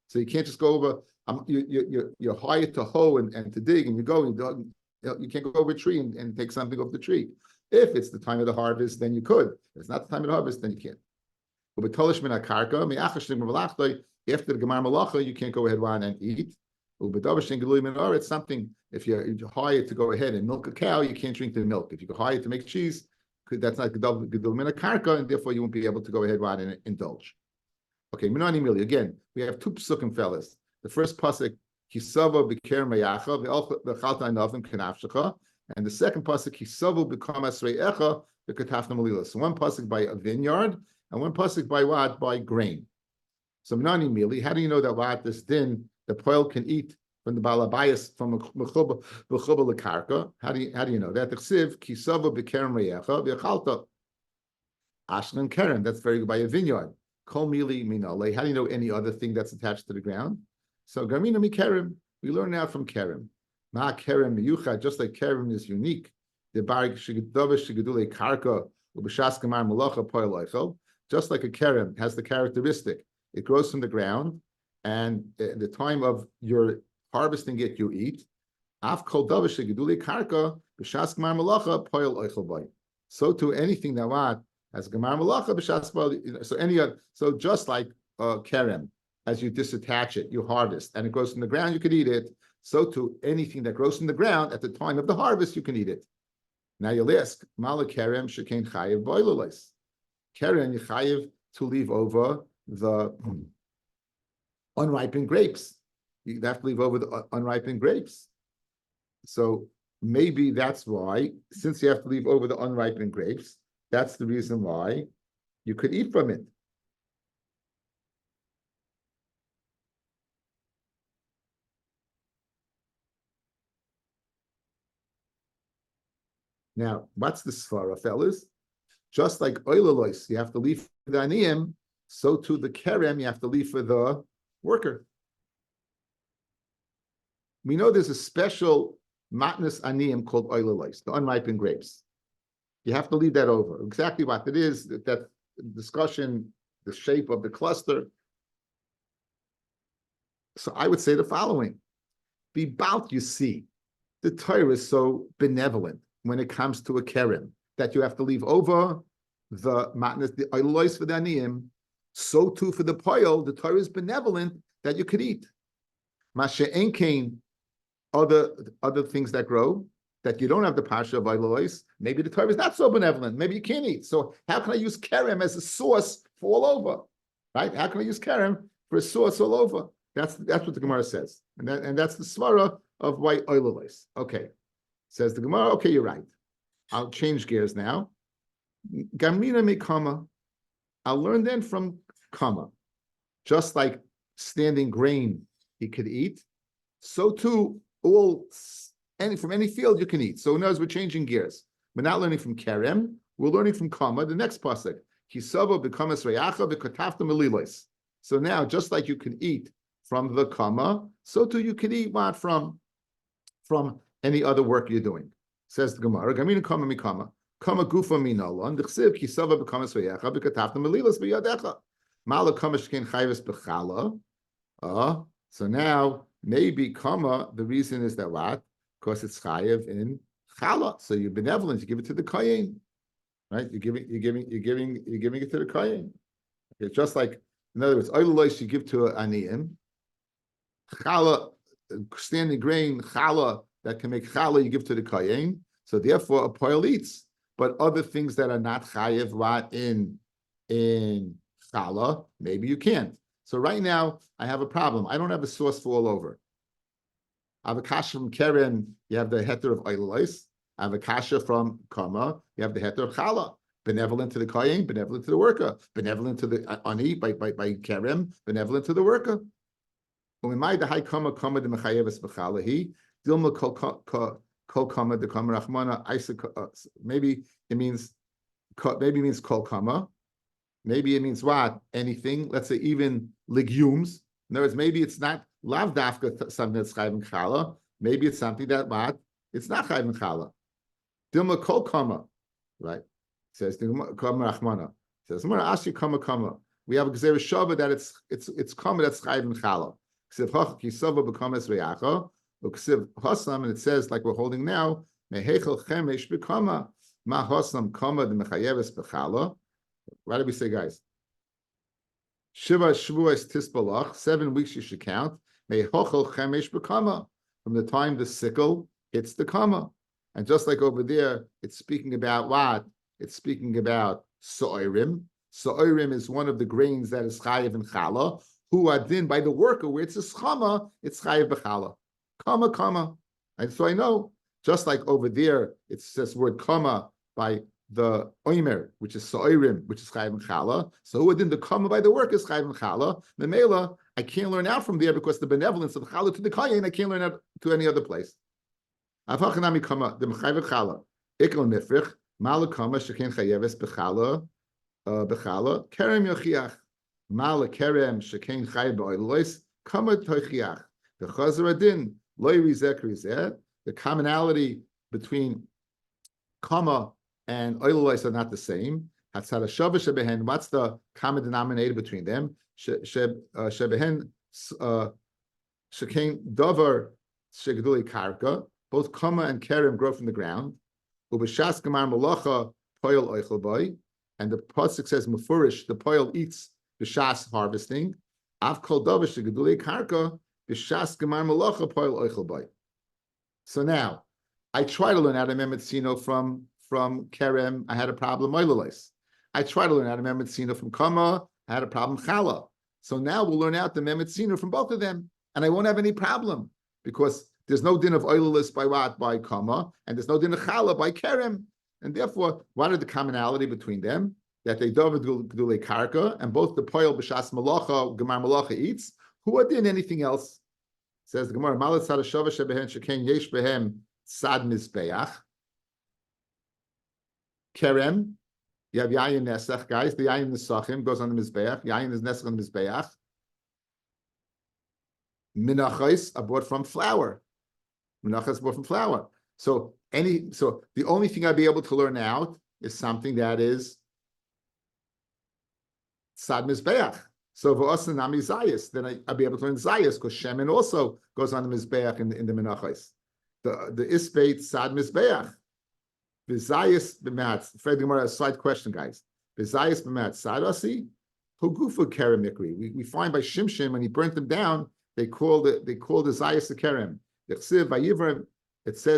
so you can't just go over. You're hired to hoe and to dig, and you go. You can't go over a tree and take something off the tree. If it's the time of the harvest, then you could. If it's not the time of the harvest, then you can't. After the gemar malacha, you can't go ahead and eat. It's something, if you're hired to go ahead and milk a cow, you can't drink the milk. If you're hired to make cheese, that's not gedul min karka, and therefore you won't be able to go ahead and indulge. Okay, minani mili. Again, we have two psukim, fellas. The first pasuk, kisava b'ker meyacha v'chalta anavim kenafshecha, and the second pasuk, kisava b'kamas re'echa v'katafna malila. So one pasuk by a vineyard, and one pasuk by what? By grain. So Minani Mili, how do you know that what this din the poil can eat from the balabayas from mechuba lekarka? How do you know that? The chsiv kisava b'kerem reyecha v'chalta ashlan kerem. That's very good by a vineyard. Kol mili minale. How do you know any other thing that's attached to the ground? So gamina mi kerem. We learn now from kerem. Ma kerem miyucha. Just like kerem is unique. The barik shigedavish shigedule karka ub'shas gemar malacha poil oichel. Just like a kerem has the characteristic. It grows from the ground, and at the time of your harvesting it, you eat. So to anything that what has gemar malacha, so just like kerem, as you disattach it, you harvest, and it grows from the ground, you could eat it. So to anything that grows from the ground at the time of the harvest, you can eat it. Now you'll ask, mala kerem shekain chayiv boileles. Kerem you chayiv to leave over the unripened grapes. You have to leave over the unripened grapes. So maybe that's why, since you have to leave over the unripened grapes, that's the reason why you could eat from it. Now, what's the svara, fellas? Just like oilalois, you have to leave the aniyim, so to the kerem, you have to leave for the worker. We know there's a special matnas aniyim called oilalois, the unripened grapes. You have to leave that over. Exactly what it is, that discussion, the shape of the cluster. So I would say the following. Bibalt, you see, the Torah is so benevolent when it comes to a kerem, that you have to leave over the matnas, the oilalois for the aniyim. So too for the poil, the Torah is benevolent that you could eat. Mashe enkein, other things that grow, that you don't have the pasha of oilalois, maybe the Torah is not so benevolent. Maybe you can't eat. So how can I use kerem as a source for all over? Right? How can I use kerem for a source all over? That's what the Gemara says. And that's the svara of why oilalois. Okay. Says the Gemara, okay, you're right. I'll change gears now. Gamina mikama. I'll learn then from kama. Just like standing grain he could eat, so too from any field you can eat. So in other words, we're changing gears. We're not learning from kerem, we're learning from kama. The next pasuk, kisava b'kamas reyacha v'katafta melilos. So now, just like you can eat from the kama, so too you can eat what from any other work you're doing. Says the Gemara, gamina kama mikama. Kama gufa minolon, d'chsiv kisava b'kamas v'yecha, b'katafna melilas b'yadecha. Mala kama shkein chayves b'chala. So now, maybe kama, the reason is that what? Because it's chayev in chala. So you're benevolent, you give it to the kohen. Right? You're giving it to the kohen. Okay, just like, in other words, oil you give to an aniyim. Chala, standing grain, chala, that can make chala, you give to the kohen. So therefore, a poil eats. But other things that are not chayev, what in chala, maybe you can't. So right now, I have a problem. I don't have a source for all over. I have a kasha from Keren, you have the heter of oilais. I have a kasha from Kama, you have the heter of chala. Benevolent to the kohen, benevolent to the worker. Benevolent to the ani by Keren, benevolent to the worker. Maybe it means kol kama. Maybe it means what? Anything. Let's say even legumes. In other words, maybe it's not lav dafka something that's chayv and chala. Maybe it's something that what? It's not chayv and chala. Dilma kol kama, right? It says kama rachmana. It says ashi kama. We have a gzera shava that it's kama that's chayv and chala. Ksiv hach kisava b'kamas ve'acha. Ksiv hasam, and it says like we're holding now. Mehechel chemesh b'kama ma hasam kama the mechayeves b'chala. Why do we say, guys? Shiva Shavuos Tisbalach, 7 weeks you should count. May Hochel Chemesh B'Kama, from the time the sickle hits the Kama. And just like over there, it's speaking about what? It's speaking about So'irim. So'irim is one of the grains that is Chayev and Chala, who are then by the worker, where it's a Chama, it's Chayev B'Chala. Kama. And so I know, just like over there, it says word Kama by the oimer, which is so'irim, which is chayv and chala. So within the kama by the work is chayv and chala. Memela, I can't learn out from there because the benevolence of chala to the kohen, I can't learn out to any other place. Avachanami kama the chayv and chala. Ikol nifrich mala kama sheken chayeves bechala kerem yochiach mala kerem sheken chayv ba'olos kama tochiach the chazer adin loy rizek rizet. The commonality between kama and oilais are not the same. What's the common denominator between them? Shebehen shekain davar shegduli karka. Both kama and kerem grow from the ground. Ubeshas gemar malacha poil oichel boy. And the pasuk says mufurish, the poil eats b'shas harvesting. Av kol davar shegduli karka b'shas gemar malacha poil oichel boy. So now, I try to learn how to memetzino from Kerem, I had a problem oilolais. I try to learn how to memetzino from Kama, I had a problem chala. So now we'll learn out the memetzino from both of them, and I won't have any problem because there's no din of oilolais by what? By Kama, and there's no din of chala by Kerem. And therefore, what are the commonality between them? That they david gdulei karka, and both the poil b'shas malacha, gemar malacha eats. Who are din anything else? Says the Gemara, malat sad shava shebehen sheken yesh behem sad mizbeach. Kerem, you have yayin nesach, guys. The yayin nesachim goes on the mizbeach. Yayin is nesach on the mizbeach. Minachos are bought from flour. Minachos bought from flour. So the only thing I'd be able to learn out is something that is sad mizbeach. So v'osan nami zayis, then I'd be able to learn zayis because shemen also goes on the mizbeach in the minachos. The isbeit sad mizbeach. V'zayis b'mat. Fred Gemara, a side question, guys. V'zayis b'mat sadasi, hugufa kerem mikri. We find by Shimshon when he burnt them down, they called the zayis the kerem. It says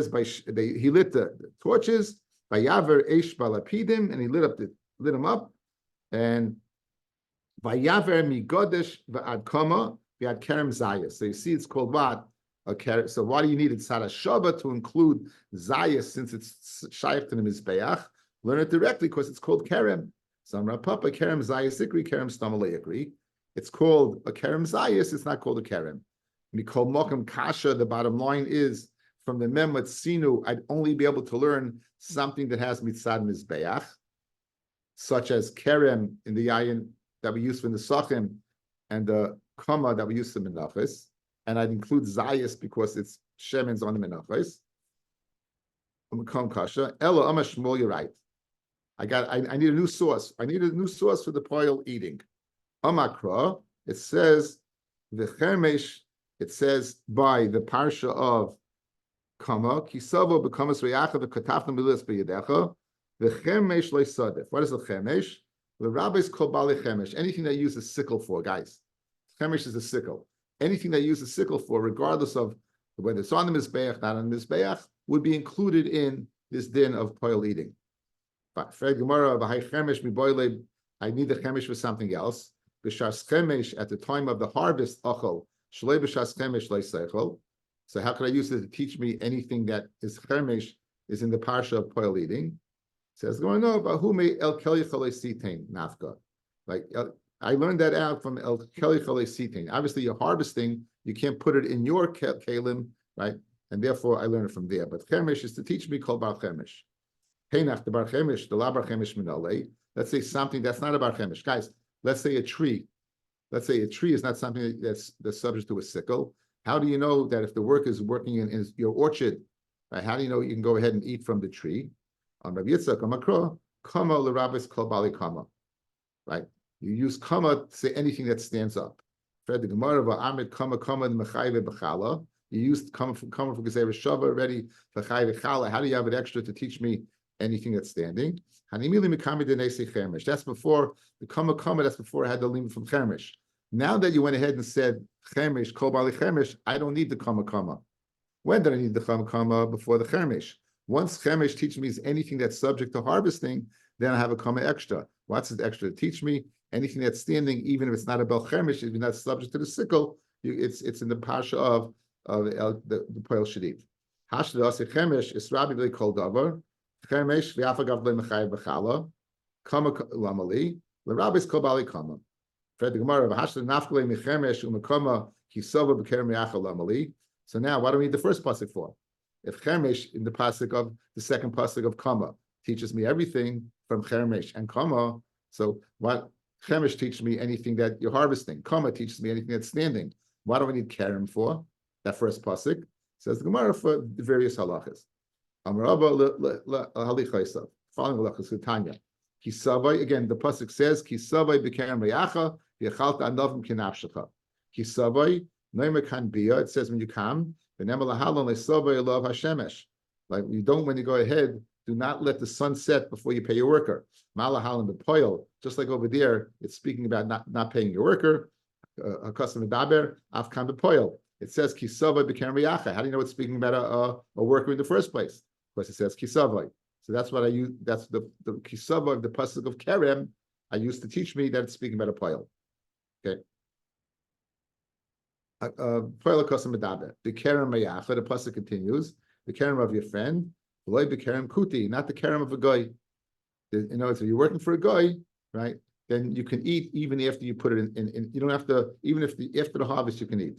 he lit the torches. Vayaver eish balapidim, and he lit them up, and vayaver migodesh v'ad kama v'ad kerem zayis. So you see, it's called what? Okay, so why do you need it Tzara Shaba to include Zayas since it's shaykh to the Mizbeach? Learn it directly because it's called Kerem. Samra Papa Kerem Zayas Ikri, Kerem Stamalei Ikri. It's called a Kerem Zayas, it's not called a Kerem. Mikol Mokum Kasha, the bottom line is from the Mem Sinu, I'd only be able to learn something that has Mitzad Mizbeach, such as Kerem in the Yayin that we use for the Sachim and the Kama that we use for the Menachos. And I'd include Zayas because it's Shemen's on the Menachos. Kasha. Ella Shmuel, you're right. I need a new sauce. I need a new sauce for the poil eating. Amakra, it says the chermesh, it says by the parsha of Kama, Kisavo becomes Reyacha the Katafna Milas Beyadecha, the chermesh leisadif. What is the chermesh? The rabbis call bali chermesh, anything that you use a sickle for, guys. Chermesh is a sickle. Anything that you use a sickle for, regardless of whether it's on the Mizbeach, not on the Mizbeach, would be included in this din of poil eating. But I need the chemesh for something else. B'shas chemesh at the time of the harvest, achol shlei b'shas chemesh leiseichel. So how could I use it to teach me anything that is chemesh is in the parsha of poil eating? It says going no, but who may el kelichale sitain nafka? Like I learned that out from el kelichale sitain. Obviously, you're harvesting, you can't put it in your kalim, right? And therefore, I learned it from there. But chemesh is to teach me kol bar chemesh. Let's say something that's not about chemish. Guys, let's say a tree. Let's say a tree is not something that's subject to a sickle. How do you know that if the worker is working in your orchard, right, how do you know you can go ahead and eat from the tree? On Rabbi Yitzchak, Amakro, Kama l'Rabbis kol bali kama. Right? You use kama to say anything that stands up. Fred the Gemara of Amid kama kama mechayve b'chala. You used kama for Gezeira Shava already, v'chayve chala. How do you have it extra to teach me anything that's standing? That's before the kama, that's before I had the limit from chermesh. Now that you went ahead and said chermesh, kol bali chermesh, I don't need the kama. When did I need the kama? Before the chermesh. Once chermesh teaches me anything that's subject to harvesting, then I have a kama extra. What's it extra to teach me? Anything that's standing, even if it's not a bel chermesh, if it's not subject to the sickle, it's in the pasha of the poil shadid. Hashda chermesh is Rabbi really called davar. Chemesh v'afagav le'mechayev b'chala kama lamali l'rabbis kol bali kama. Fred the Gemara v'hashda nafkle mechemesh u'mekama kisava b'kerem yacha lamali. So now, what do we need the first pasuk for? If chemesh in the pasuk of the second pasuk of kama teaches me everything from chemesh and kama, so what chemesh teaches me anything that you're harvesting? Kama teaches me anything that's standing. What do we need kerem for? That first pasuk says the Gemara for the various halachas. Following halachas with Tanya. Kisavai, again, the pasuk says, Kisavai b'kerem reyacha, v'yachalta anavim kinafshecha. Kisavai, noime kan bia, it says when you come, v'nemel lahalon le'savai lov hashemesh. Like you don't, when you go ahead, do not let the sun set before you pay your worker. Malahalon b'poil, just like over there, it's speaking about not paying your worker. A custom daber, afkan b'poil. It says Kisavai b'kerem reyacha. How do you know it's speaking about a worker in the first place? Because it says kisavai. So that's what I use. That's the kisavai of the pasuk of kerem I used to teach me that it's speaking about a poil. Okay. Poil kosam medaber. The kerem mayacha. The pasuk continues. The kerem of your friend. V'loy b'kerem kuti. Not the kerem of a guy. You know, so you're working for a guy, right? Then you can eat even after you put it in you don't have to, even if after the harvest you can eat.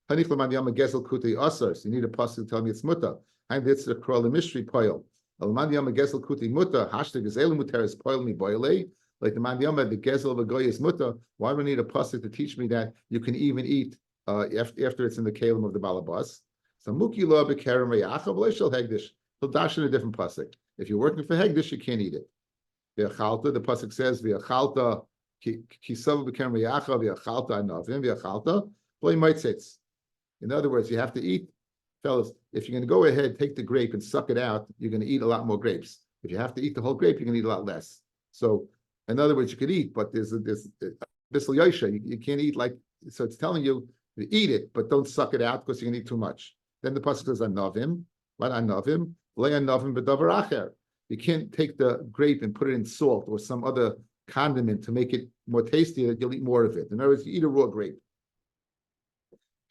Hanich l'man yama gezel kuti asar. So you need a pasuk to tell me it's muta. And it's the krola mystery poil. Alman yama gezel kuti muta. Hashtag gezel muter is poil mi boile. Like the man yama, the gezel of a goy is muta. Why do I need a pasuk to teach me that you can even eat after it's in the kalim of the balabas? So muki lo bekerem reyacha v'leishel hegdish. He'll dash in a different pasuk. If you're working for hegdish, you can't eat it. V'yachalta, the pasuk says v'yachalta kisav bekerem reyacha v'yachalta anavim v'yachalta v'lei meitzitz. In other words, you have to eat. Fellas, if you're going to go ahead, take the grape and suck it out, you're going to eat a lot more grapes. If you have to eat the whole grape, you're going to eat a lot less. So, in other words, you could eat, but there's bisl yosha. You can't eat like, so it's telling you to eat it, but don't suck it out because you're going to eat too much. Then the pasuk says anavim, what anavim? Lei anavim b'davar acher. You can't take the grape and put it in salt or some other condiment to make it more tasty that you'll eat more of it. In other words, you eat a raw grape.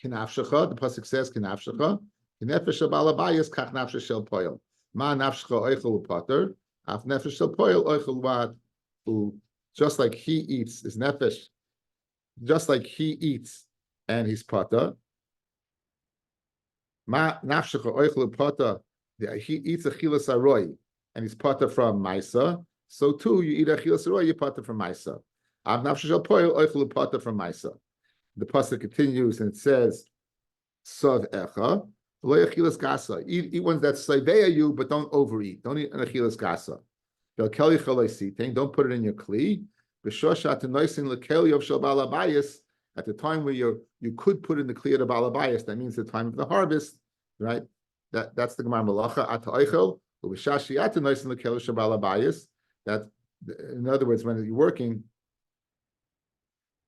Kinafshecha, the pasuk says kinafshecha. Nefesh balabayas kach nafesh shel poil. Ma nafshcha oichel upater. Af nefesh shel poil oichel what? Just like he eats his nefesh, just like he eats and he's pater. Ma nafshcha oichel upater. He eats a chilas aroi and he's pater from Maisa. So too, you eat a chilas aroi, you pater from Maisa. Av nafesh shel poil oichel upater from Maisa. The pasuk continues and it says, "Sav echa." Eat ones that saveya you, but don't overeat. Don't eat an achilas gasa. Don't put it in your kli. At the time where you could put in the kli of the balabayas, that means the time of the harvest, right? That's the Gemara Malacha ata oichel uv'shashiyata noisin l'kel shabalabayas. That, in other words, when you're working,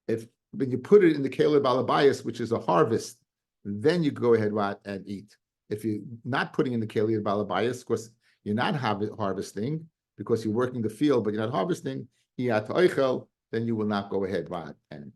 when you put it in the keli balabayas, which is a harvest, then you go ahead and eat. If you're not putting in the keli balabayas, of course, you're not harvesting because you're working the field, but you're not harvesting. Then you will not go ahead and